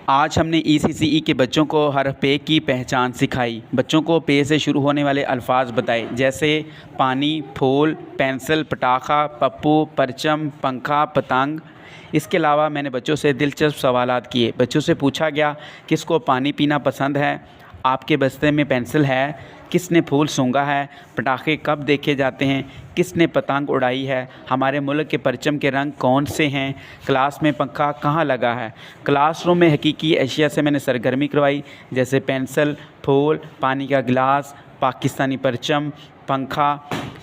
आज हमने ईसीसीई के बच्चों को हरफ पे की पहचान सिखाई। बच्चों को पे से शुरू होने वाले अल्फाज बताए, जैसे पानी, फूल, पेंसिल, पटाखा, पप्पू, परचम, पंखा, पतंग। इसके अलावा मैंने बच्चों से दिलचस्प सवालात किए। बच्चों से पूछा गया, किसको पानी पीना पसंद है, आपके बस्ते में पेंसिल है, किसने फूल सूंघा है, पटाखे कब देखे जाते हैं, किसने पतंग उड़ाई है, हमारे मुल्क के परचम के रंग कौन से हैं, क्लास में पंखा कहाँ लगा है। क्लासरूम में हकीकी अशिया से मैंने सरगर्मी करवाई, जैसे पेंसिल, फूल, पानी का गिलास, पाकिस्तानी परचम, पंखा।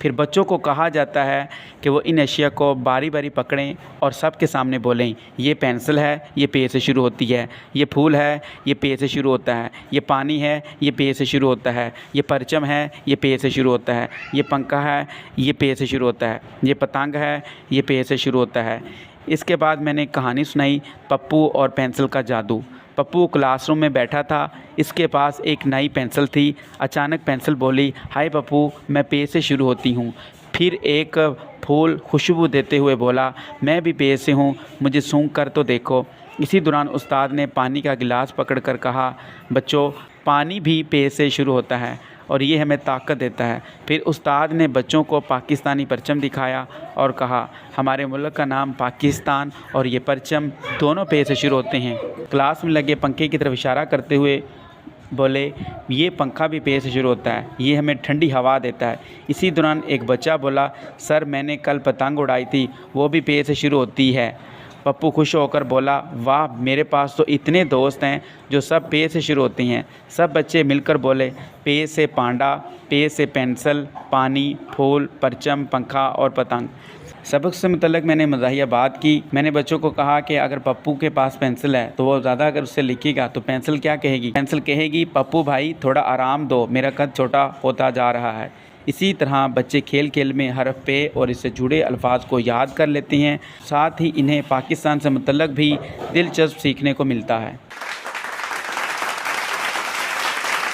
फिर बच्चों को कहा जाता है कि वो इन अशिया को बारी बारी पकड़ें और सबके सामने बोलें, ये पेंसिल है, ये पे से शुरू होती है, ये फूल है, ये पे से शुरू होता है, ये पानी है, ये पे से शुरू होता है, ये परचम है, ये पे से शुरू होता है, ये पंखा है, ये पे से शुरू होता है, ये पतंग है, ये पे से शुरू होता है। इसके बाद मैंने कहानी सुनाई, पप्पू और पेंसिल का जादू। पप्पू क्लासरूम में बैठा था, इसके पास एक नई पेंसिल थी। अचानक पेंसिल बोली, हाय पप्पू, मैं पे से शुरू होती हूँ। फिर एक फूल खुशबू देते हुए बोला, मैं भी पे से हूँ, मुझे सूंघ कर तो देखो। इसी दौरान उस्ताद ने पानी का गिलास पकड़कर कहा, बच्चों, पानी भी पे से शुरू होता है और ये हमें ताकत देता है। फिर उस्ताद ने बच्चों को पाकिस्तानी परचम दिखाया और कहा, हमारे मुल्क का नाम पाकिस्तान और ये परचम दोनों पे से शुरू होते हैं। क्लास में लगे पंखे की तरफ इशारा करते हुए बोले, ये पंखा भी पे से शुरू होता है, ये हमें ठंडी हवा देता है। इसी दौरान एक बच्चा बोला, सर मैंने कल पतंग उड़ाई थी, वो भी पे से शुरू होती है। पप्पू खुश होकर बोला, वाह, मेरे पास तो इतने दोस्त हैं जो सब पे से शुरू होती हैं। सब बच्चे मिलकर बोले, पे से पांडा, पे से पेंसिल, पानी, फूल, परचम, पंखा और पतंग। सबक से मुतल्लिक़ मैंने मज़ाहिया बात की। मैंने बच्चों को कहा कि अगर पप्पू के पास पेंसिल है तो वो ज़्यादा अगर उससे लिखेगा तो पेंसिल क्या कहेगी? पेंसिल कहेगी, पप्पू भाई थोड़ा आराम दो, मेरा कद छोटा होता जा रहा है। इसी तरह बच्चे खेल खेल में हरफ पे और इससे जुड़े अल्फाज को याद कर लेते हैं। साथ ही इन्हें पाकिस्तान से मुतल्लिक़ भी दिलचस्प सीखने को मिलता है।